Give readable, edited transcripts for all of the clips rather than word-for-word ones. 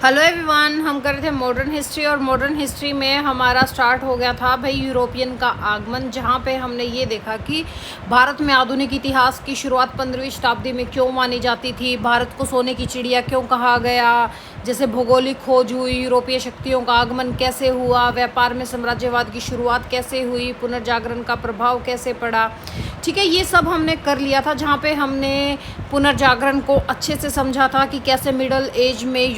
Hello everyone, हम कर रहे थे मॉडर्न हिस्ट्री और मॉडर्न हिस्ट्री में हमारा स्टार्ट हो गया था भाई यूरोपियन का आगमन, जहाँ पे हमने ये देखा कि भारत में आधुनिक इतिहास की शुरुआत 15वीं शताब्दी में क्यों मानी जाती थी, भारत को सोने की चिड़िया क्यों कहा गया, जैसे भौगोलिक खोज हुई, यूरोपीय शक्तियों का आगमन कैसे हुआ, व्यापार में साम्राज्यवाद की शुरुआत कैसे हुई, पुनर्जागरण का प्रभाव कैसे पड़ा। ठीक है, ये सब हमने कर लिया था, जहाँ पे हमने पुनर्जागरण को अच्छे से समझा था कि कैसे मिडल एज में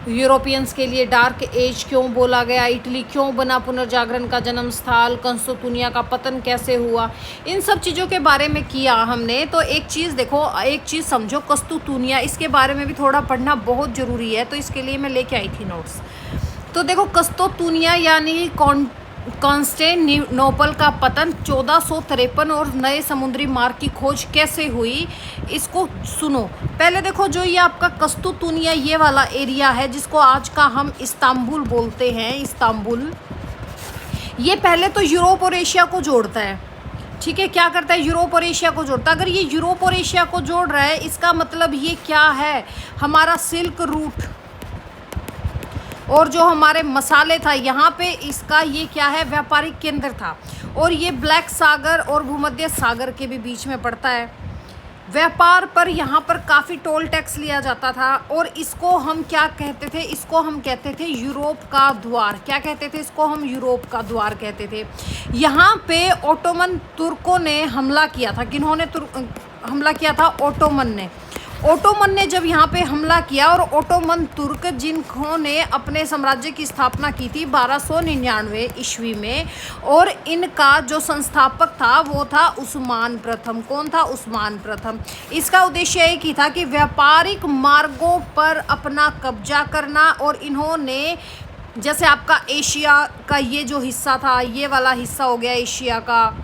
यूरोपियंस के लिए डार्क एज क्यों बोला गया, इटली क्यों बना पुनर्जागरण का जन्म स्थल, कंस्तुतुनिया का पतन कैसे हुआ, इन सब चीज़ों के बारे में किया हमने। तो एक चीज़ देखो, एक चीज़ समझो, कंस्तुतुनिया, इसके बारे में भी थोड़ा पढ़ना बहुत ज़रूरी है, तो इसके लिए मैं लेके आई थी नोट्स। तो देखो, कंस्तुतुनिया यानी कॉन्स्टेंटिनोपल का पतन 1453 और नए समुद्री मार्ग की खोज कैसे हुई, इसको सुनो। पहले देखो, जो ये आपका कंस्तुतुनिया ये वाला एरिया है, जिसको आज का हम इस्तांबुल बोलते हैं, इस्तांबुल, ये पहले तो यूरोप और एशिया को जोड़ता है। ठीक है, क्या करता है, यूरोप और एशिया को जोड़ता है। अगर ये यूरोप और एशिया को जोड़ रहा है, इसका मतलब ये क्या है, हमारा सिल्क रूट और जो हमारे मसाले था यहाँ पे, इसका ये क्या है, व्यापारिक केंद्र था। और ये ब्लैक सागर और भूमध्य सागर के भी बीच में पड़ता है। व्यापार पर यहाँ पर काफ़ी टोल टैक्स लिया जाता था, और इसको हम क्या कहते थे, इसको हम कहते थे यूरोप का द्वार। क्या कहते थे इसको, हम यूरोप का द्वार कहते थे। यहाँ पे ओटोमन तुर्कों ने हमला किया था। किन्होंने हमला किया था, ओटोमन ने जब यहाँ पे हमला किया, और ओटोमन तुर्क जिन्होंने अपने साम्राज्य की स्थापना की थी 1299 ईस्वी में, और इनका जो संस्थापक था वो था उस्मान प्रथम। कौन था, उस्मान प्रथम। इसका उद्देश्य एक ही था कि व्यापारिक मार्गों पर अपना कब्जा करना, और इन्होंने जैसे आपका एशिया का ये जो हिस्सा था, ये वाला हिस्सा हो गया एशिया का,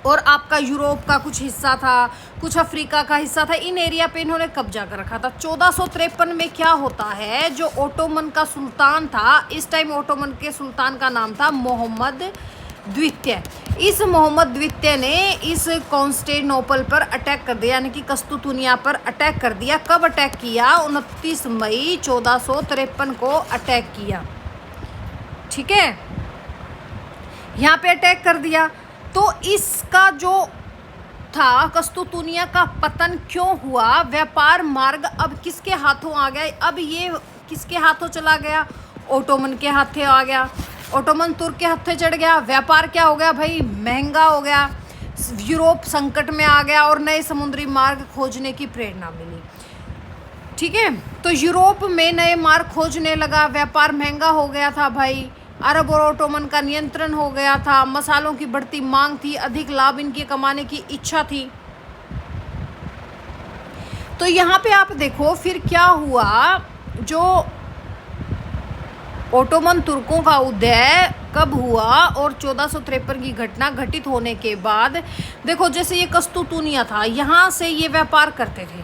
और आपका यूरोप का कुछ हिस्सा था, कुछ अफ्रीका का हिस्सा था, इन एरिया पे इन्होंने कब्जा कर रखा था। 1453 में क्या होता है, जो ओटोमन का सुल्तान था, इस टाइम ओटोमन के सुल्तान का नाम था मोहम्मद द्वितीय। इस मोहम्मद द्वितीय ने इस कॉन्स्टेंटिनोपल पर अटैक कर दिया, यानी कि कंस्तुतुनिया पर अटैक कर दिया। कब अटैक किया, 29 मई 1453 को अटैक किया। ठीक है, यहाँ पे अटैक कर दिया। तो इसका जो था, कंस्तुतुनिया का पतन क्यों हुआ, व्यापार मार्ग अब किसके हाथों आ गया, अब ये किसके हाथों चला गया, ओटोमन के हाथे आ गया, ओटोमन तुर्क के हाथे चढ़ गया। व्यापार क्या हो गया भाई, महंगा हो गया, यूरोप संकट में आ गया, और नए समुद्री मार्ग खोजने की प्रेरणा मिली। ठीक है, तो यूरोप में नए मार्ग खोजने लगा, व्यापार महंगा हो गया था भाई, अरब और ओटोमन का नियंत्रण हो गया था, मसालों की बढ़ती मांग थी, अधिक लाभ इनके कमाने की इच्छा थी। तो यहाँ पे आप देखो फिर क्या हुआ, जो ओटोमन तुर्कों का उदय कब हुआ, और 1453 की घटना घटित होने के बाद देखो, जैसे ये कंस्तुतुनिया था, यहाँ से ये व्यापार करते थे।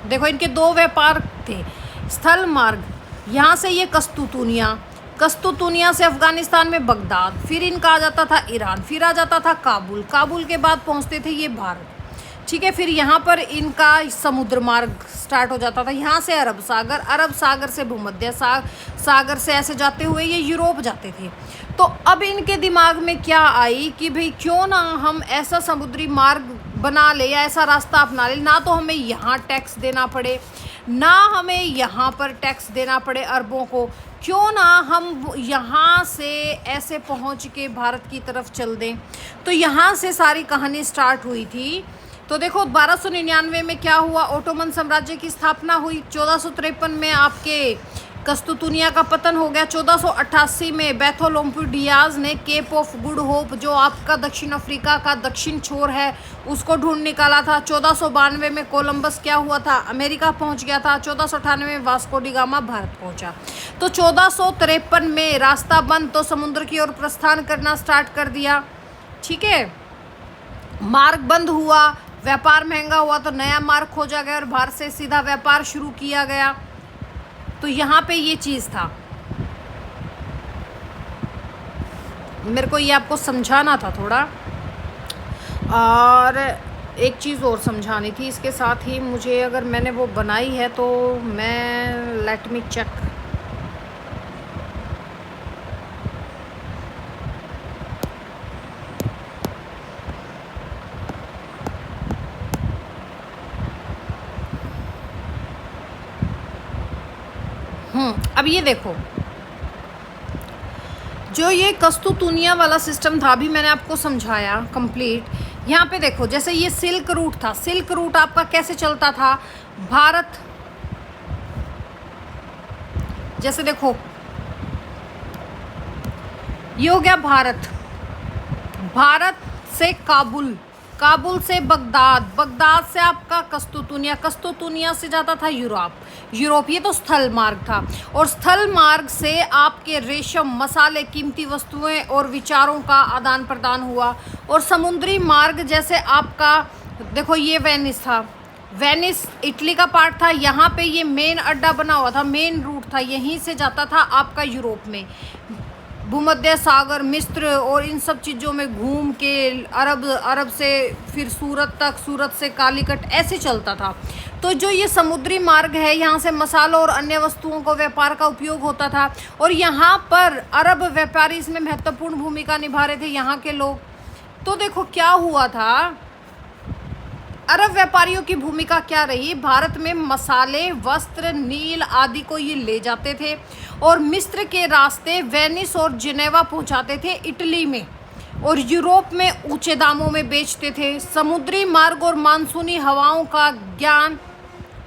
देखो, इनके दो व्यापार थे, स्थल मार्ग, यहाँ से ये कंस्तुतुनिया से अफगानिस्तान में बगदाद, फिर इनका आ जाता था ईरान, फिर आ जाता था काबुल, काबुल के बाद पहुंचते थे ये भारत। ठीक है, फिर यहाँ पर इनका समुद्र मार्ग स्टार्ट हो जाता था, यहाँ से अरब सागर से भूमध्य सागर से ऐसे जाते हुए ये यूरोप जाते थे। तो अब इनके दिमाग में क्या आई कि भाई क्यों ना हम ऐसा समुद्री मार्ग बना ले, या ऐसा रास्ता अपना ले, ना तो हमें यहाँ टैक्स देना पड़े, ना हमें यहाँ पर टैक्स देना पड़े अरबों को, क्यों ना हम यहाँ से ऐसे पहुँच के भारत की तरफ चल दें। तो यहाँ से सारी कहानी स्टार्ट हुई थी। तो देखो, 1299 में क्या हुआ, ओटोमन साम्राज्य की स्थापना हुई। 1453 में आपके कंस्तुतुनिया का पतन हो गया। 1488 में बैर्थोलोम्यू डियाज ने केप ऑफ गुड होप, जो आपका दक्षिण अफ्रीका का दक्षिण छोर है, उसको ढूंढ निकाला था। 1492 में कोलंबस क्या हुआ था, अमेरिका पहुंच गया था। 1498 में वास्को डी गामा भारत पहुंचा। तो 1453 में रास्ता बंद, तो समुद्र की ओर प्रस्थान करना स्टार्ट कर दिया। ठीक है, मार्ग बंद हुआ, व्यापार महंगा हुआ, तो नया मार्ग खोजा गया और भारत से सीधा व्यापार शुरू किया गया। तो यहाँ पे ये चीज़ था, मेरे को ये आपको समझाना था थोड़ा। और एक चीज़ और समझानी थी इसके साथ ही मुझे, अगर मैंने वो बनाई है तो मैं लेट मी चेक। अब ये देखो, जो ये कस्तूतुनिया वाला सिस्टम था, अभी मैंने आपको समझाया कंप्लीट। यहाँ पे देखो, जैसे ये सिल्क रूट था, सिल्क रूट आपका कैसे चलता था, भारत, जैसे देखो ये हो गया भारत, भारत से काबुल, काबुल से बगदाद, बगदाद से आपका कस्तूतुनिया, कस्तूतुनिया से जाता था यूरोप, यूरोप, ये तो स्थल मार्ग था। और स्थल मार्ग से आपके रेशम, मसाले, कीमती वस्तुएं और विचारों का आदान प्रदान हुआ। और समुद्री मार्ग जैसे आपका देखो, ये वेनिस था, वेनिस इटली का पार्ट था, यहाँ पे ये मेन अड्डा बना हुआ था, मेन रूट था, यहीं से जाता था आपका यूरोप में, भूमध्य सागर, मिस्र और इन सब चीज़ों में घूम के अरब, अरब से फिर सूरत तक, सूरत से कालीकट, ऐसे चलता था। तो जो ये समुद्री मार्ग है, यहाँ से मसालों और अन्य वस्तुओं को व्यापार का उपयोग होता था। और यहाँ पर अरब व्यापारी इसमें महत्वपूर्ण भूमिका निभा रहे थे, यहाँ के लोग। तो देखो क्या हुआ था, अरब व्यापारियों की भूमिका क्या रही, भारत में मसाले, वस्त्र, नील आदि को ये ले जाते थे और मिस्र के रास्ते वेनिस और जिनेवा पहुंचाते थे इटली में, और यूरोप में ऊंचे दामों में बेचते थे। समुद्री मार्ग और मानसूनी हवाओं का ज्ञान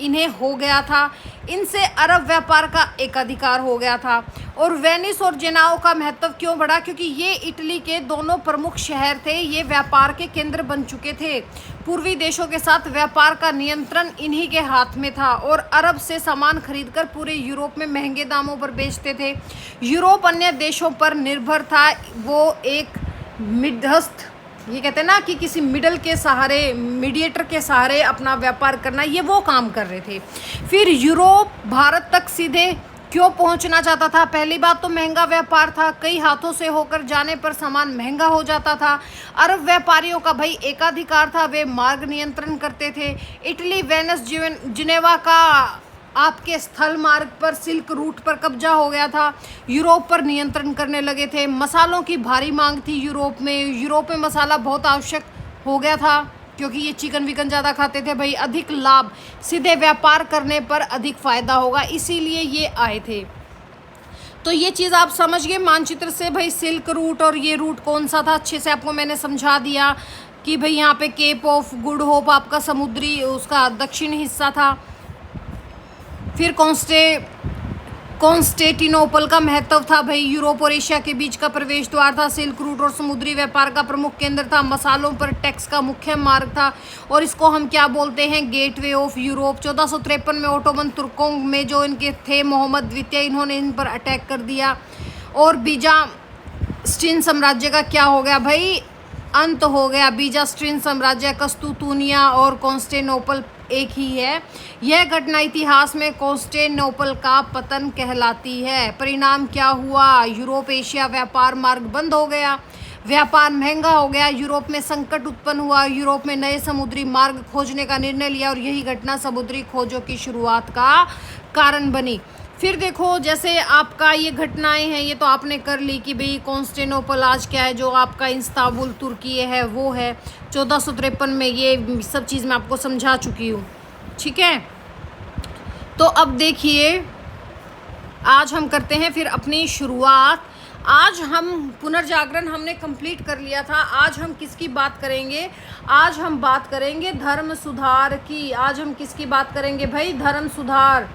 इन्हें हो गया था, इनसे अरब व्यापार का एक अधिकार हो गया था। और वेनिस और जेनाओ का महत्व क्यों बढ़ा, क्योंकि ये इटली के दोनों प्रमुख शहर थे, ये व्यापार के केंद्र बन चुके थे। पूर्वी देशों के साथ व्यापार का नियंत्रण इन्हीं के हाथ में था और अरब से सामान खरीदकर पूरे यूरोप में महंगे दामों पर बेचते थे। यूरोप अन्य देशों पर निर्भर था, वो एक मध्यस्थ, ये कहते हैं ना कि किसी मिडल के सहारे, मीडिएटर के सहारे अपना व्यापार करना, ये वो काम कर रहे थे। फिर यूरोप भारत तक सीधे क्यों पहुंचना चाहता था, पहली बात तो महंगा व्यापार था, कई हाथों से होकर जाने पर सामान महंगा हो जाता था। अरब व्यापारियों का भाई एकाधिकार था, वे मार्ग नियंत्रण करते थे। इटली, वेनिस, जिनेवा का आपके स्थल मार्ग पर, सिल्क रूट पर कब्जा हो गया था, यूरोप पर नियंत्रण करने लगे थे। मसालों की भारी मांग थी यूरोप में मसाला बहुत आवश्यक हो गया था, क्योंकि ये चिकन विकन ज़्यादा खाते थे भाई, अधिक लाभ, सीधे व्यापार करने पर अधिक फ़ायदा होगा, इसीलिए ये आए थे। तो ये चीज़ आप समझ गए मानचित्र से भाई, सिल्क रूट और ये रूट कौन सा था, अच्छे से आपको मैंने समझा दिया कि भाई यहाँ पे केप ऑफ गुड होप आपका समुद्री, उसका दक्षिण हिस्सा था। फिर कॉन्स्टेंटिनोपल का महत्व था भाई, यूरोप और एशिया के बीच का प्रवेश द्वार था, सिल्क रूट और समुद्री व्यापार का प्रमुख केंद्र था, मसालों पर टैक्स का मुख्य मार्ग था, और इसको हम क्या बोलते हैं, गेटवे ऑफ यूरोप। 1453 में ओटोमन तुर्कों में जो इनके थे मोहम्मद द्वितीय, इन्होंने इन पर अटैक कर दिया और बीजास्टीन साम्राज्य का क्या हो गया भाई, अंत हो गया। बीजास्टीन साम्राज्य, कस्तूतुनिया और कॉन्स्टेंटिनोपल एक ही है। यह घटना इतिहास में कॉन्स्टेंटिनोपल का पतन कहलाती है। परिणाम क्या हुआ, यूरोप एशिया व्यापार मार्ग बंद हो गया, व्यापार महंगा हो गया, यूरोप में संकट उत्पन्न हुआ, यूरोप में नए समुद्री मार्ग खोजने का निर्णय लिया और यही घटना समुद्री खोजों की शुरुआत का कारण बनी। फिर देखो, जैसे आपका ये घटनाएं हैं, ये तो आपने कर ली कि भाई कॉन्स्टेंटिनोपल आज क्या है, जो आपका इस्तांबुल तुर्की है वो है। 1453 में ये सब चीज़ मैं आपको समझा चुकी हूँ, ठीक है। तो अब देखिए, आज हम करते हैं फिर अपनी शुरुआत। आज हम पुनर्जागरण हमने कंप्लीट कर लिया था। आज हम किसकी बात करेंगे, आज हम बात करेंगे धर्म सुधार की। आज हम किसकी बात करेंगे भाई, धर्म सुधार।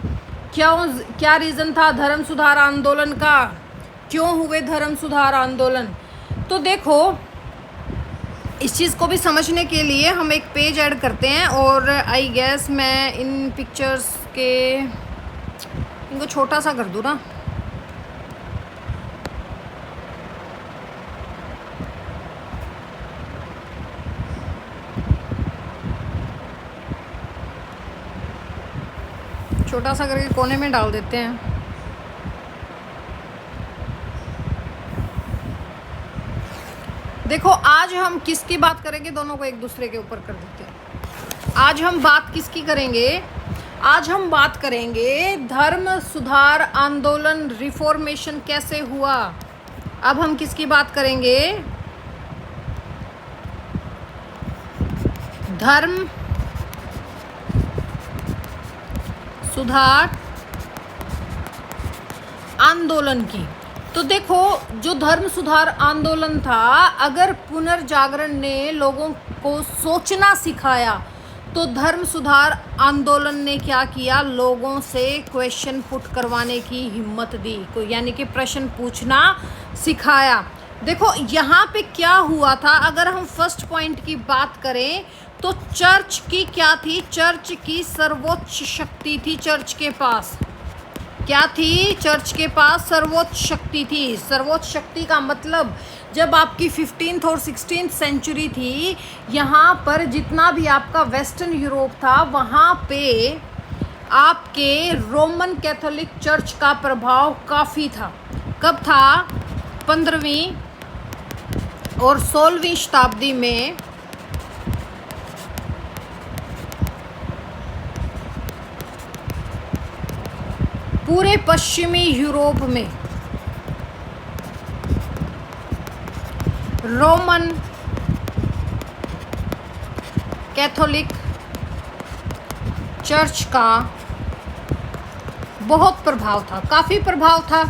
क्या रीज़न था धर्म सुधार आंदोलन का, क्यों हुए धर्म सुधार आंदोलन। तो देखो, इस चीज़ को भी समझने के लिए हम एक पेज ऐड करते हैं, और आई गेस मैं इन पिक्चर्स के, इनको छोटा सा कर दूँ ना, छोटा सा करके कोने में डाल देते हैं। देखो, आज हम किसकी बात करेंगे, दोनों को एक दूसरे के ऊपर कर देते हैं। आज हम बात किसकी करेंगे? आज हम बात करेंगे धर्म सुधार आंदोलन, रिफॉर्मेशन कैसे हुआ। अब हम किसकी बात करेंगे? धर्म सुधार आंदोलन की। तो देखो, जो धर्म सुधार आंदोलन था, अगर पुनर्जागरण ने लोगों को सोचना सिखाया तो धर्म सुधार आंदोलन ने क्या किया? लोगों से क्वेश्चन पुट करवाने की हिम्मत दी, यानी कि प्रश्न पूछना सिखाया। देखो यहाँ पे क्या हुआ था, अगर हम फर्स्ट पॉइंट की बात करें तो चर्च की क्या थी? चर्च की सर्वोच्च शक्ति थी। चर्च के पास क्या थी? चर्च के पास सर्वोच्च शक्ति थी। सर्वोच्च शक्ति का मतलब, जब आपकी 15th और 16th सेंचुरी थी, यहाँ पर जितना भी आपका वेस्टर्न यूरोप था, वहाँ पे आपके रोमन कैथोलिक चर्च का प्रभाव काफ़ी था। कब था? 15वीं और 16वीं शताब्दी में पूरे पश्चिमी यूरोप में रोमन कैथोलिक चर्च का बहुत प्रभाव था, काफ़ी प्रभाव था।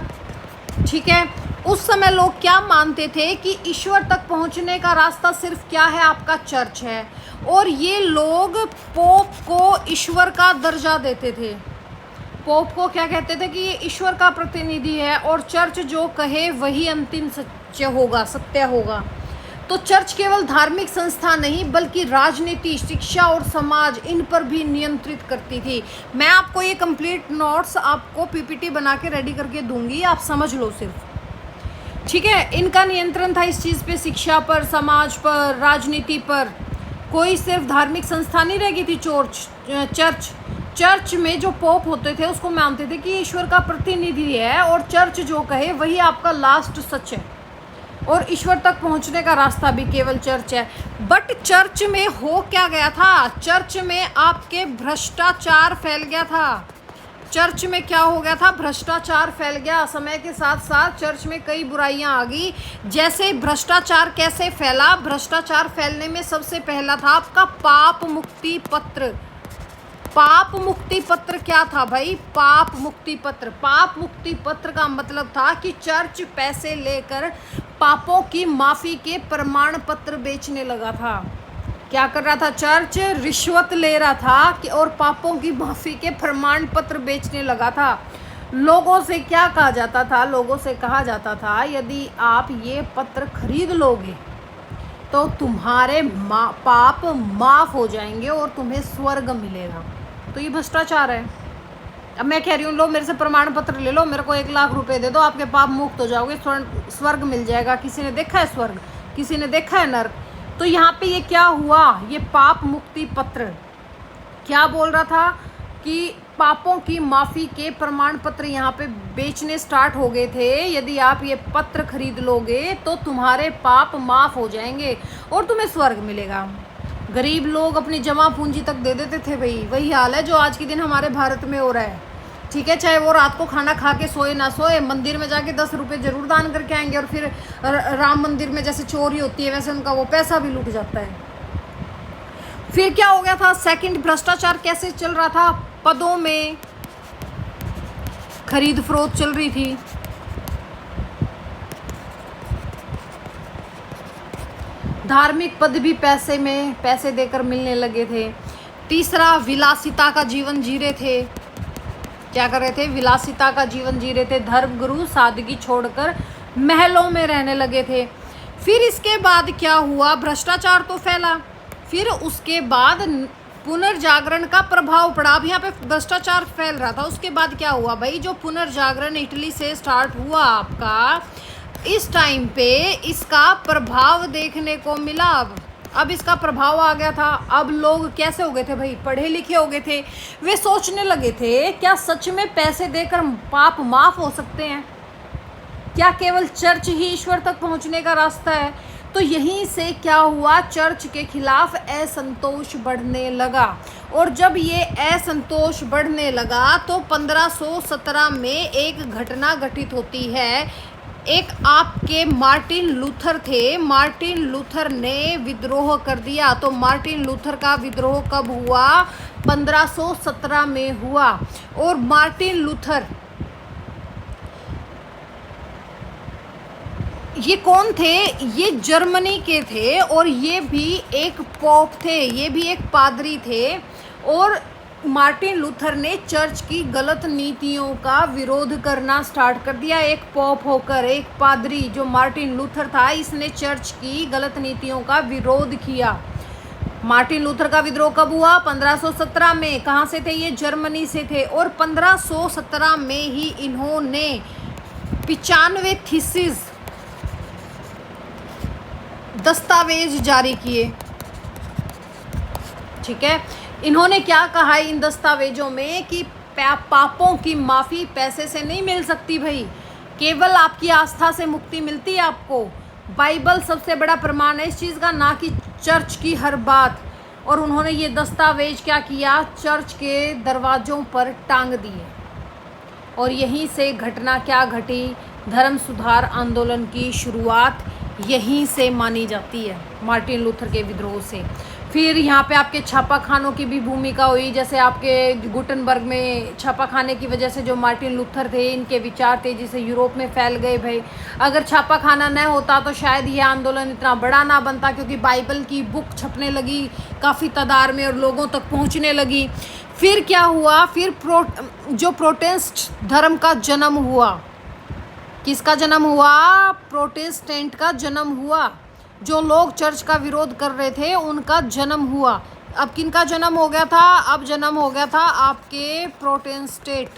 ठीक है, उस समय लोग क्या मानते थे कि ईश्वर तक पहुंचने का रास्ता सिर्फ क्या है? आपका चर्च है। और ये लोग पोप को ईश्वर का दर्जा देते थे। पोप को क्या कहते थे? कि ये ईश्वर का प्रतिनिधि है और चर्च जो कहे वही अंतिम सत्य होगा, सत्य होगा। तो चर्च केवल धार्मिक संस्था नहीं, बल्कि राजनीति, शिक्षा और समाज, इन पर भी नियंत्रित करती थी। मैं आपको ये कंप्लीट नोट्स आपको पीपीटी बना के रेडी करके दूंगी, आप समझ लो सिर्फ। ठीक है, इनका नियंत्रण था इस चीज़ पे, शिक्षा पर, समाज पर, राजनीति पर। कोई सिर्फ धार्मिक संस्था नहीं रहेगी थी चर्च में जो पोप होते थे उसको मानते थे कि ईश्वर का प्रतिनिधि है और चर्च जो कहे वही आपका लास्ट सच है, और ईश्वर तक पहुंचने का रास्ता भी केवल चर्च है। बट चर्च में हो क्या गया था? चर्च में आपके भ्रष्टाचार फैल गया था। चर्च में क्या हो गया था? भ्रष्टाचार फैल गया। समय के साथ साथ चर्च में कई बुराइयां आ गई। जैसे भ्रष्टाचार कैसे फैला? भ्रष्टाचार फैलने में सबसे पहला था आपका पाप मुक्ति पत्र। पाप मुक्ति पत्र क्या था भाई? पाप मुक्ति पत्र। पाप मुक्ति पत्र का मतलब था कि चर्च पैसे लेकर पापों की माफ़ी के प्रमाण पत्र बेचने लगा था। क्या कर रहा था? चर्च रिश्वत ले रहा था कि और पापों की माफ़ी के प्रमाण पत्र बेचने लगा था। लोगों से क्या कहा जाता था? लोगों से कहा जाता था यदि आप ये पत्र खरीद लोगे तो तुम्हारे पाप माफ़ हो जाएंगे और तुम्हें स्वर्ग मिलेगा। तो ये भ्रष्टाचार है। अब मैं कह रही हूँ लो मेरे से प्रमाण पत्र ले लो, मेरे को 1 लाख रुपए दे दो, आपके पाप मुक्त हो जाओगे, स्वर्ग मिल जाएगा। किसी ने देखा है स्वर्ग? किसी ने देखा है नर्क? तो यहाँ पे ये क्या हुआ? ये पाप मुक्ति पत्र क्या बोल रहा था कि पापों की माफ़ी के प्रमाण पत्र यहाँ पे बेचने स्टार्ट हो गए थे। यदि आप ये पत्र खरीद लोगे तो तुम्हारे पाप माफ़ हो जाएंगे और तुम्हें स्वर्ग मिलेगा। गरीब लोग अपनी जमा पूंजी तक दे देते थे भाई। वही हाल है जो आज के दिन हमारे भारत में हो रहा है। ठीक है, चाहे वो रात को खाना खा के सोए ना सोए, मंदिर में जाके 10 रुपये जरूर दान करके आएंगे और फिर राम मंदिर में जैसे चोरी होती है वैसे उनका वो पैसा भी लूट जाता है। फिर क्या हो गया था? सेकंड, भ्रष्टाचार कैसे चल रहा था? पदों में खरीद फरोख्त चल रही थी। धार्मिक पद भी पैसे देकर मिलने लगे थे। तीसरा, विलासिता का जीवन जी रहे थे। क्या कर रहे थे? विलासिता का जीवन जी रहे थे। धर्मगुरु सादगी छोड़कर महलों में रहने लगे थे। फिर इसके बाद क्या हुआ? भ्रष्टाचार तो फैला, फिर उसके बाद पुनर्जागरण का प्रभाव पड़ा। अब यहाँ पे भ्रष्टाचार फैल रहा था, उसके बाद क्या हुआ भाई? जो पुनर्जागरण इटली से स्टार्ट हुआ आपका, इस टाइम पे इसका प्रभाव देखने को मिला। अब इसका प्रभाव आ गया था। अब लोग कैसे हो गए थे भाई? पढ़े लिखे हो गए थे। वे सोचने लगे थे क्या सच में पैसे देकर पाप माफ हो सकते हैं? क्या केवल चर्च ही ईश्वर तक पहुंचने का रास्ता है? तो तो यहीं से क्या हुआ, चर्च के खिलाफ असंतोष बढ़ने लगा। और जब ये असंतोष बढ़ने लगा तो 1517 में एक घटना घटित होती है। एक आपके मार्टिन लूथर थे, मार्टिन लूथर ने विद्रोह कर दिया। तो मार्टिन लूथर का विद्रोह कब हुआ, 1517 में हुआ। और मार्टिन लूथर ये कौन थे, ये जर्मनी के थे और ये भी एक पोप थे, ये भी एक पादरी थे। और मार्टिन लूथर ने चर्च की गलत नीतियों का विरोध करना स्टार्ट कर दिया। एक पोप होकर, एक पादरी जो मार्टिन लूथर था, इसने चर्च की गलत नीतियों का विरोध किया। मार्टिन लूथर का विद्रोह कब हुआ, 1517 में। कहाँ से थे ये, जर्मनी से थे। और 1517 में ही इन्होंने 95 थीसिस दस्तावेज जारी किए। ठीक है, इन्होंने क्या कहा है इन दस्तावेजों में कि पापों की माफ़ी पैसे से नहीं मिल सकती भाई, केवल आपकी आस्था से मुक्ति मिलती है आपको। बाइबल सबसे बड़ा प्रमाण है इस चीज़ का, ना कि चर्च की हर बात। और उन्होंने ये दस्तावेज क्या किया, चर्च के दरवाज़ों पर टांग दिए। और यहीं से घटना क्या घटी, धर्म सुधार आंदोलन की शुरुआत यहीं से मानी जाती है, मार्टिन लूथर के विद्रोह से। फिर यहाँ पे आपके छापा खानों की भी भूमिका हुई, जैसे आपके गुटनबर्ग में छापा खाने की वजह से जो मार्टिन लूथर थे, इनके विचार तेजी से यूरोप में फैल गए भाई। अगर छापा खाना न होता तो शायद यह आंदोलन इतना बड़ा ना बनता, क्योंकि बाइबल की बुक छपने लगी काफ़ी तादाद में और लोगों तक पहुँचने लगी। फिर क्या हुआ, फिर जो प्रोटेस्ट धर्म का जन्म हुआ, किसका जन्म हुआ, प्रोटेस्टेंट का जन्म हुआ। जो लोग चर्च का विरोध कर रहे थे उनका जन्म हुआ। अब किनका जन्म हो गया था, अब जन्म हो गया था आपके प्रोटेस्टेंट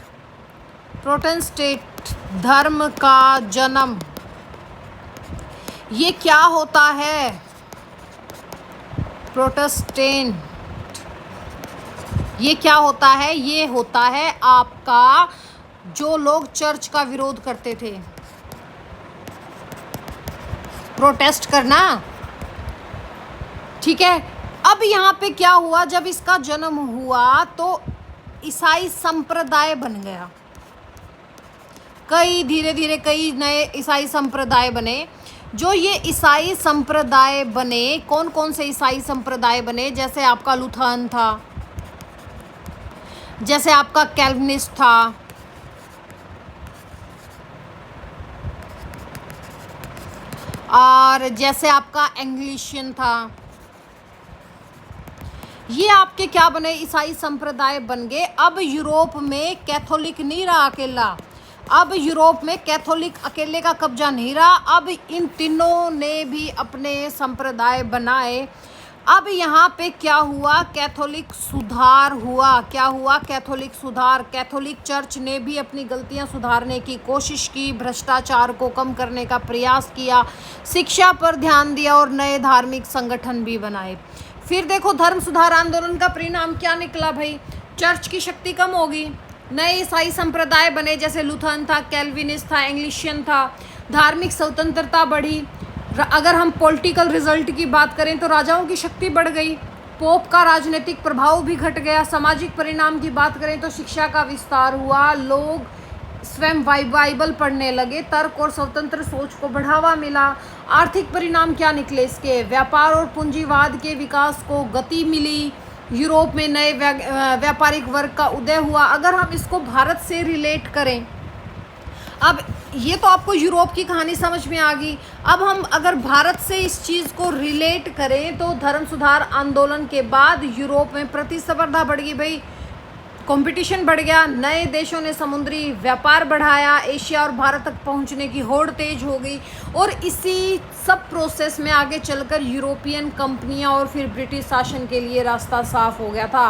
धर्म का जन्म। ये क्या होता है, प्रोटेस्टेंट, ये क्या होता है, ये होता है आपका जो लोग चर्च का विरोध करते थे, प्रोटेस्ट करना। ठीक है, अब यहाँ पे क्या हुआ, जब इसका जन्म हुआ तो ईसाई संप्रदाय बन गया। कई धीरे धीरे कई नए ईसाई संप्रदाय बने। जो ये ईसाई संप्रदाय बने, कौन कौन से ईसाई संप्रदाय बने, जैसे आपका लूथरन था, जैसे आपका कैल्विनिस्ट था, और जैसे आपका एंग्लिशियन था। ये आपके क्या बने, ईसाई संप्रदाय बन गए। अब यूरोप में कैथोलिक नहीं रहा अकेला, अब यूरोप में कैथोलिक अकेले का कब्जा नहीं रहा, अब इन तीनों ने भी अपने संप्रदाय बनाए। अब यहाँ पे क्या हुआ, कैथोलिक सुधार हुआ। क्या हुआ, कैथोलिक सुधार। कैथोलिक चर्च ने भी अपनी गलतियाँ सुधारने की कोशिश की, भ्रष्टाचार को कम करने का प्रयास किया, शिक्षा पर ध्यान दिया और नए धार्मिक संगठन भी बनाए। फिर देखो धर्म सुधार आंदोलन का परिणाम क्या निकला भाई, चर्च की शक्ति कम होगी, नए ईसाई संप्रदाय बने, जैसे लूथरन था, कैल्विनिस्ट था, एंग्लिशियन था, धार्मिक स्वतंत्रता बढ़ी। अगर हम पॉलिटिकल रिजल्ट की बात करें तो राजाओं की शक्ति बढ़ गई, पोप का राजनीतिक प्रभाव भी घट गया। सामाजिक परिणाम की बात करें तो शिक्षा का विस्तार हुआ, लोग स्वयं बाइबल पढ़ने लगे, तर्क और स्वतंत्र सोच को बढ़ावा मिला। आर्थिक परिणाम क्या निकले इसके, व्यापार और पूंजीवाद के विकास को गति मिली, यूरोप में नए व्यापारिक वर्ग का उदय हुआ। अगर हम इसको भारत से रिलेट करें, अब ये तो आपको यूरोप की कहानी समझ में आ गई। अब हम अगर भारत से इस चीज़ को रिलेट करें तो धर्म सुधार आंदोलन के बाद यूरोप में प्रतिस्पर्धा बढ़ गई भाई, कंपटीशन बढ़ गया, नए देशों ने समुद्री व्यापार बढ़ाया, एशिया और भारत तक पहुंचने की होड़ तेज हो गई। और इसी सब प्रोसेस में आगे चलकर यूरोपियन कंपनियां और फिर ब्रिटिश शासन के लिए रास्ता साफ हो गया था।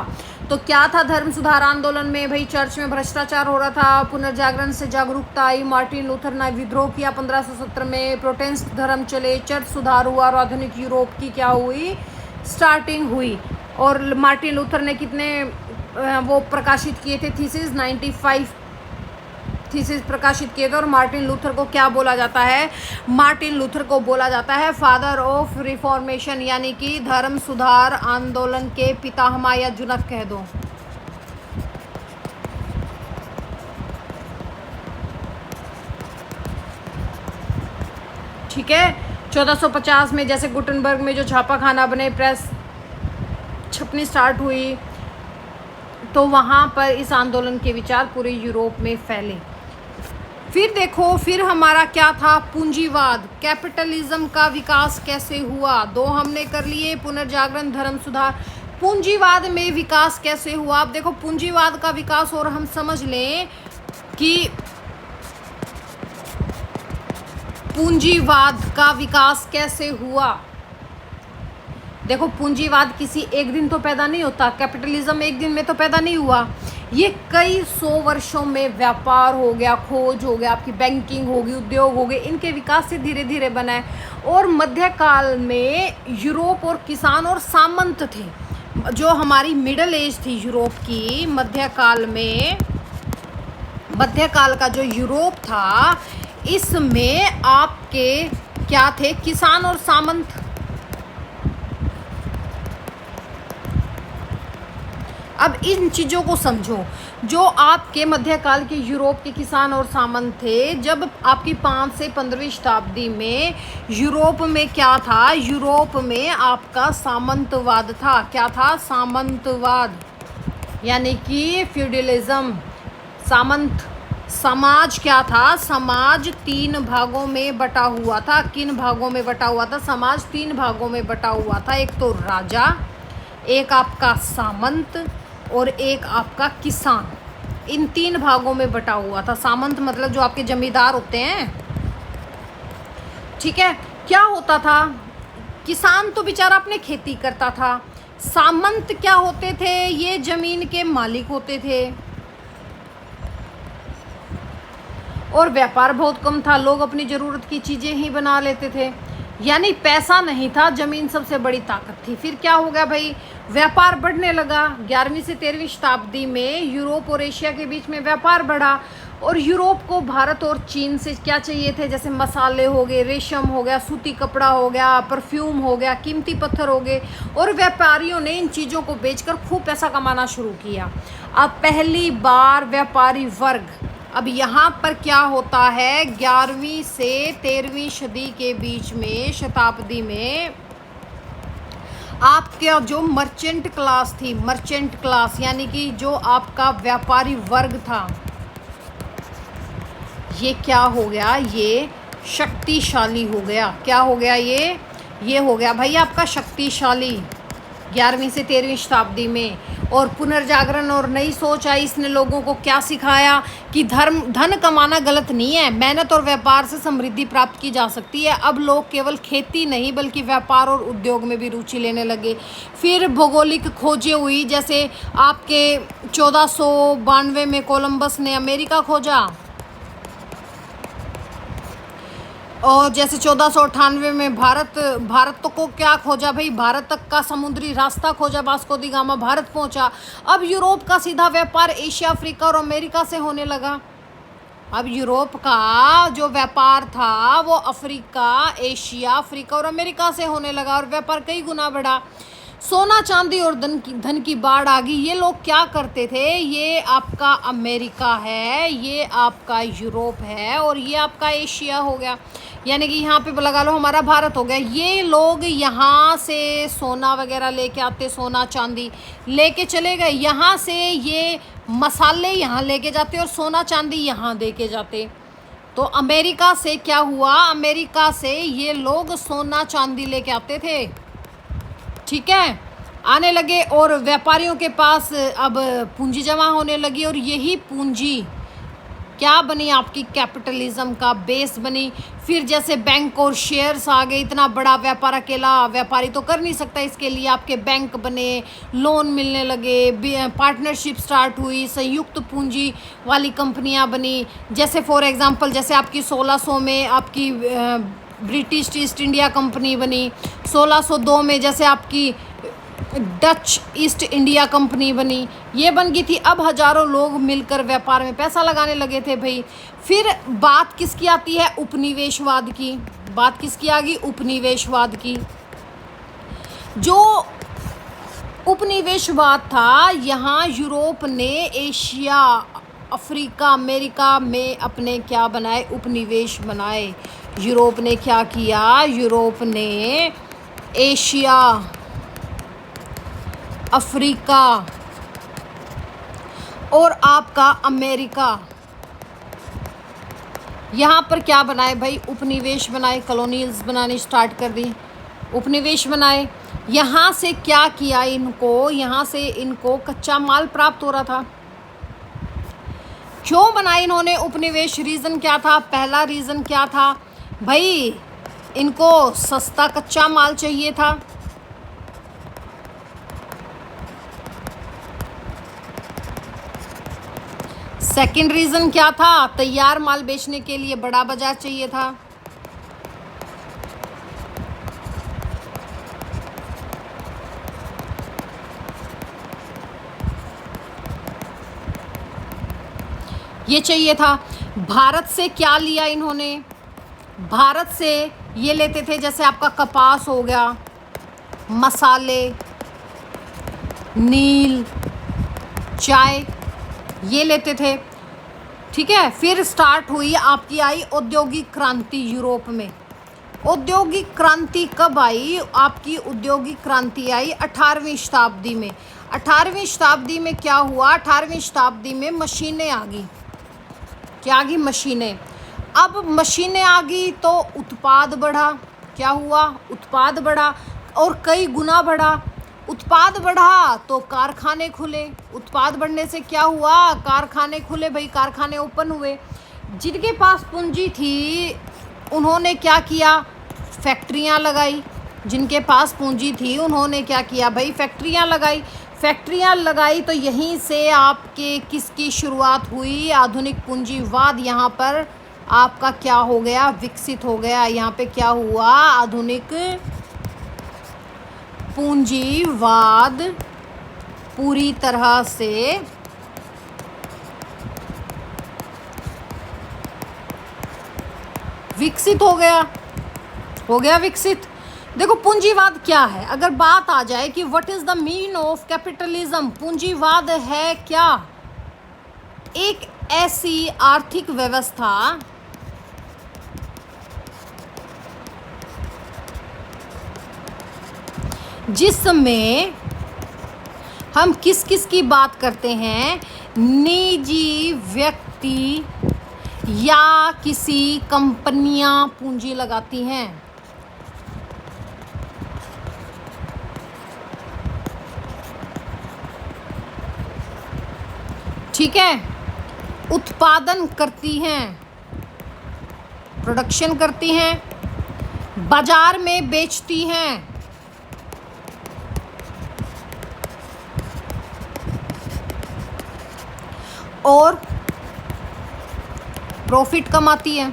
तो क्या था धर्म सुधार आंदोलन में भाई, चर्च में भ्रष्टाचार हो रहा था, पुनर्जागरण से जागरूकता आई, मार्टिन लूथर ने विद्रोह किया 1517 में, प्रोटेस्टेंट धर्म चले, चर्च सुधार हुआ और आधुनिक यूरोप की क्या हुई, स्टार्टिंग हुई। और मार्टिन लूथर ने कितने वो प्रकाशित किए थे थीसिस, 95 थीसिस प्रकाशित किए थे। और मार्टिन लूथर को क्या बोला जाता है? मार्टिन लूथर को बोला जाता है फादर ऑफ रिफॉर्मेशन, यानी कि धर्म सुधार आंदोलन के पितामह या जुनक कह दो। ठीक है। 1450 में जैसे गुटनबर्ग में जो छापाखाना बने, प्रेस छपनी स्टार्ट हुई, तो वहाँ पर इस आंदोलन के विचार पूरे यूरोप में फैले। फिर देखो, फिर हमारा क्या था? पूंजीवाद, कैपिटलिज्म का विकास कैसे हुआ? दो हमने कर लिए, पुनर्जागरण, धर्म सुधार। पूंजीवाद में विकास कैसे हुआ? अब देखो पूंजीवाद का विकास, और हम समझ लें कि पूंजीवाद का विकास कैसे हुआ। देखो पूंजीवाद किसी एक दिन तो पैदा नहीं होता, कैपिटलिज्म एक दिन में तो पैदा नहीं हुआ। ये कई सौ वर्षों में व्यापार हो गया, खोज हो गया, आपकी बैंकिंग होगी, उद्योग हो गए, इनके विकास से धीरे धीरे बना है। और मध्यकाल में यूरोप और किसान और सामंत थे, जो हमारी मिडल एज थी यूरोप की। मध्यकाल में, मध्यकाल का जो यूरोप था, इसमें आपके क्या थे? किसान और सामंत। अब इन चीज़ों को समझो। जो आपके मध्यकाल के यूरोप के किसान और सामंत थे, जब आपकी 5 से 15वीं शताब्दी में यूरोप में क्या था? यूरोप में आपका सामंतवाद था। क्या था? सामंतवाद, यानी कि फ्यूडलिज्म। सामंत समाज क्या था? समाज 3 भागों में बटा हुआ था। किन भागों में बटा हुआ था? समाज 3 भागों में बटा हुआ था। एक तो राजा, एक आपका सामंत, और एक आपका किसान। इन 3 भागों में बटा हुआ था। सामंत मतलब जो आपके जमींदार होते हैं, ठीक है। क्या होता था? किसान तो बेचारा अपने खेती करता था। सामंत क्या होते थे? ये जमीन के मालिक होते थे। और व्यापार बहुत कम था, लोग अपनी ज़रूरत की चीज़ें ही बना लेते थे, यानी पैसा नहीं था, ज़मीन सबसे बड़ी ताकत थी। फिर क्या हो गया भाई? व्यापार बढ़ने लगा। 11वीं से 13वीं शताब्दी में यूरोप और एशिया के बीच में व्यापार बढ़ा। और यूरोप को भारत और चीन से क्या चाहिए थे? जैसे मसाले हो गए, रेशम हो गया, सूती कपड़ा हो गया, परफ्यूम हो गया, कीमती पत्थर हो गए। और व्यापारियों ने इन चीज़ों को बेचकर खूब पैसा कमाना शुरू किया। अब पहली बार व्यापारी वर्ग, अब यहाँ पर क्या होता है? 11वीं से 13वीं सदी के बीच में, शताब्दी में, आपके जो मर्चेंट क्लास थी, मर्चेंट क्लास यानी कि जो आपका व्यापारी वर्ग था, ये क्या हो गया? ये शक्तिशाली हो गया। क्या हो गया? ये हो गया भाई आपका शक्तिशाली 11वीं से 13वीं शताब्दी में। और पुनर्जागरण और नई सोच आई। इसने लोगों को क्या सिखाया? कि धन कमाना गलत नहीं है, मेहनत और व्यापार से समृद्धि प्राप्त की जा सकती है। अब लोग केवल खेती नहीं बल्कि व्यापार और उद्योग में भी रुचि लेने लगे। फिर भौगोलिक खोजें हुई, जैसे आपके 1492 में कोलंबस ने अमेरिका खोजा, और जैसे 1498 में भारत को क्या खोजा भाई? भारत तक का समुद्री रास्ता खोजा, वास्को दी गामा भारत पहुंचा। अब यूरोप का सीधा व्यापार एशिया, अफ्रीका और अमेरिका से होने लगा। अब यूरोप का जो व्यापार था वो अफ्रीका, एशिया, अफ्रीका और अमेरिका से होने लगा, और व्यापार कई गुना बढ़ा। सोना चांदी और धन की बाढ़ आ गई। ये लोग क्या करते थे? ये आपका अमेरिका है, ये आपका यूरोप है, और ये आपका एशिया हो गया, यानी कि यहाँ पे लगा लो हमारा भारत हो गया। ये लोग यहाँ से सोना वगैरह लेके आते, सोना चांदी लेके चले गए। यहाँ से ये मसाले यहाँ लेके जाते और सोना चांदी यहाँ दे के जाते। तो अमेरिका से क्या हुआ? अमेरिका से ये लोग सोना चांदी लेके आते थे, ठीक है, आने लगे, और व्यापारियों के पास अब पूंजी जमा होने लगी। और यही पूंजी क्या बनी? आपकी कैपिटलिज्म का बेस बनी। फिर जैसे बैंक और शेयर्स आ गए। इतना बड़ा व्यापार अकेला व्यापारी तो कर नहीं सकता, इसके लिए आपके बैंक बने, लोन मिलने लगे, पार्टनरशिप स्टार्ट हुई, संयुक्त पूंजी वाली कंपनियां बनी। जैसे फॉर एग्जांपल, जैसे आपकी 1600 में आपकी ब्रिटिश ईस्ट इंडिया कंपनी बनी। 1602 में जैसे आपकी डच ईस्ट इंडिया कंपनी बनी। ये बन गई थी। अब हजारों लोग मिलकर व्यापार में पैसा लगाने लगे थे भाई। फिर बात किसकी आती है? उपनिवेशवाद की। बात किसकी आ गई? उपनिवेशवाद की। जो उपनिवेशवाद था, यहाँ यूरोप ने एशिया, अफ्रीका, अमेरिका में अपने क्या बनाए? उपनिवेश बनाए। यूरोप ने क्या किया? यूरोप ने एशिया, अफ्रीका और आपका अमेरिका, यहाँ पर क्या बनाए भाई? उपनिवेश बनाए। कॉलोनीज बनानी स्टार्ट कर दी, उपनिवेश बनाए। यहाँ से क्या किया इनको? यहाँ से इनको कच्चा माल प्राप्त हो रहा था। क्यों बनाए इन्होंने उपनिवेश? रीज़न क्या था? पहला रीज़न क्या था भाई? इनको सस्ता कच्चा माल चाहिए था। सेकंड रीज़न क्या था? तैयार माल बेचने के लिए बड़ा बाजार चाहिए था। ये चाहिए था। भारत से क्या लिया इन्होंने? भारत से ये लेते थे, जैसे आपका कपास हो गया, मसाले, नील, चाय, ये लेते थे। ठीक है। फिर स्टार्ट हुई आपकी, आई औद्योगिक क्रांति यूरोप में। औद्योगिक क्रांति कब आई? आपकी औद्योगिक क्रांति आई 18वीं शताब्दी में। 18वीं शताब्दी में क्या हुआ? 18वीं शताब्दी में मशीनें आ गई। क्या आ गई? मशीनें। अब मशीनें आ गई तो उत्पाद बढ़ा। क्या हुआ? उत्पाद बढ़ा और कई गुना बढ़ा। उत्पाद बढ़ा तो कारखाने खुले। उत्पाद बढ़ने से क्या हुआ? कारखाने खुले भाई, कारखाने ओपन हुए। जिनके पास पूंजी थी उन्होंने क्या किया? फैक्ट्रियां लगाई। जिनके पास पूंजी थी उन्होंने क्या किया भाई? फैक्ट्रियां लगाई। फैक्ट्रियां लगाई तो यहीं से आपके किसकी शुरुआत हुई? आधुनिक पूंजीवाद यहाँ पर आपका क्या हो गया? विकसित हो गया। यहाँ पे क्या हुआ? आधुनिक पूंजीवाद पूरी तरह से विकसित हो गया। हो गया विकसित। देखो पूंजीवाद क्या है, अगर बात आ जाए कि what is the mean of capitalism, पूंजीवाद है क्या? एक ऐसी आर्थिक व्यवस्था जिसमें हम किस किस की बात करते हैं? निजी व्यक्ति या किसी कंपनियां पूंजी लगाती हैं। ठीक है। उत्पादन करती हैं, प्रोडक्शन करती हैं, बाजार में बेचती हैं और प्रॉफिट कमाती है।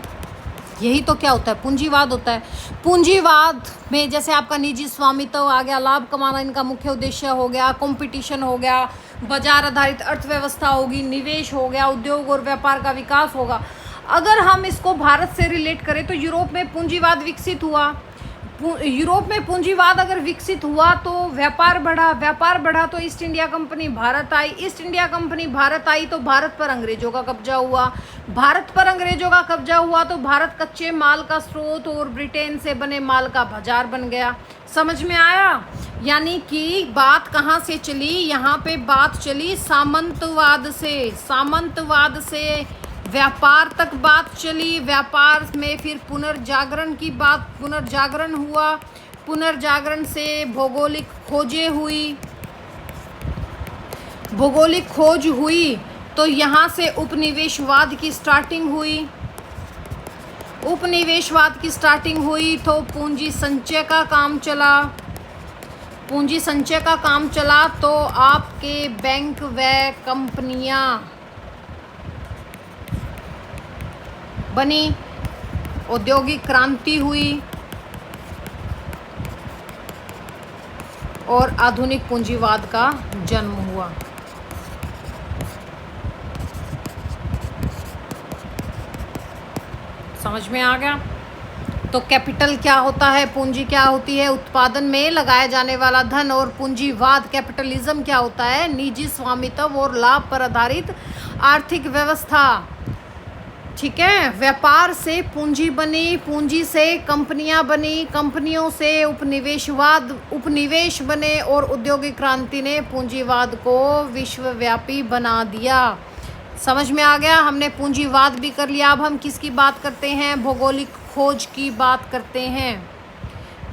यही तो क्या होता है? पूंजीवाद होता है। पूंजीवाद में जैसे आपका निजी स्वामित्व आ गया, लाभ कमाना इनका मुख्य उद्देश्य हो गया, कंपटीशन हो गया, बाजार आधारित अर्थव्यवस्था होगी, निवेश हो गया, उद्योग और व्यापार का विकास होगा। अगर हम इसको भारत से रिलेट करें तो यूरोप में पूंजीवाद विकसित हुआ। यूरोप में पूंजीवाद अगर विकसित हुआ तो व्यापार बढ़ा, व्यापार बढ़ा तो ईस्ट इंडिया कंपनी भारत आई, ईस्ट इंडिया कंपनी भारत आई तो भारत पर अंग्रेजों का कब्जा हुआ, भारत पर अंग्रेजों का कब्जा हुआ तो भारत कच्चे माल का स्रोत और ब्रिटेन से बने माल का बाजार बन गया। समझ में आया? यानी कि बात कहाँ से चली? यहाँ पे बात चली सामंतवाद से। सामंतवाद से व्यापार तक बात चली। व्यापार में फिर पुनर्जागरण की बात, पुनर्जागरण हुआ। पुनर्जागरण से भौगोलिक खोजें हुई। भौगोलिक खोज हुई तो यहाँ से उपनिवेशवाद की स्टार्टिंग हुई। उपनिवेशवाद की स्टार्टिंग हुई तो पूंजी संचय का काम चला। पूंजी संचय का काम चला तो आपके बैंक व कंपनियां बनी, औद्योगिक क्रांति हुई और आधुनिक पूंजीवाद का जन्म हुआ। समझ में आ गया। तो कैपिटल क्या होता है, पूंजी क्या होती है, उत्पादन में लगाया जाने वाला धन। और पूंजीवाद कैपिटलिज्म क्या होता है, निजी स्वामित्व और लाभ पर आधारित आर्थिक व्यवस्था। ठीक है, व्यापार से पूंजी बनी, पूंजी से कंपनियां बनी, कंपनियों से उपनिवेश बने और औद्योगिक क्रांति ने पूंजीवाद को विश्वव्यापी बना दिया। समझ में आ गया, हमने पूंजीवाद भी कर लिया। अब हम किसकी बात करते हैं, भौगोलिक खोज की बात करते हैं।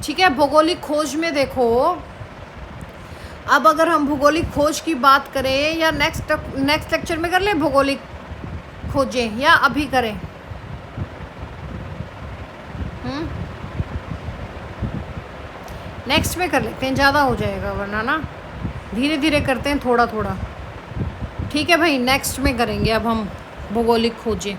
ठीक है, भौगोलिक खोज में देखो, अब अगर हम भौगोलिक खोज की बात करें या नेक्स्ट लेक्चर में कर लें भौगोलिक खोजें या अभी करें? नेक्स्ट में कर लेते हैं, ज़्यादा हो जाएगा वरना ना, धीरे धीरे करते हैं थोड़ा थोड़ा। ठीक है भाई, नेक्स्ट में करेंगे अब हम भौगोलिक खोजें।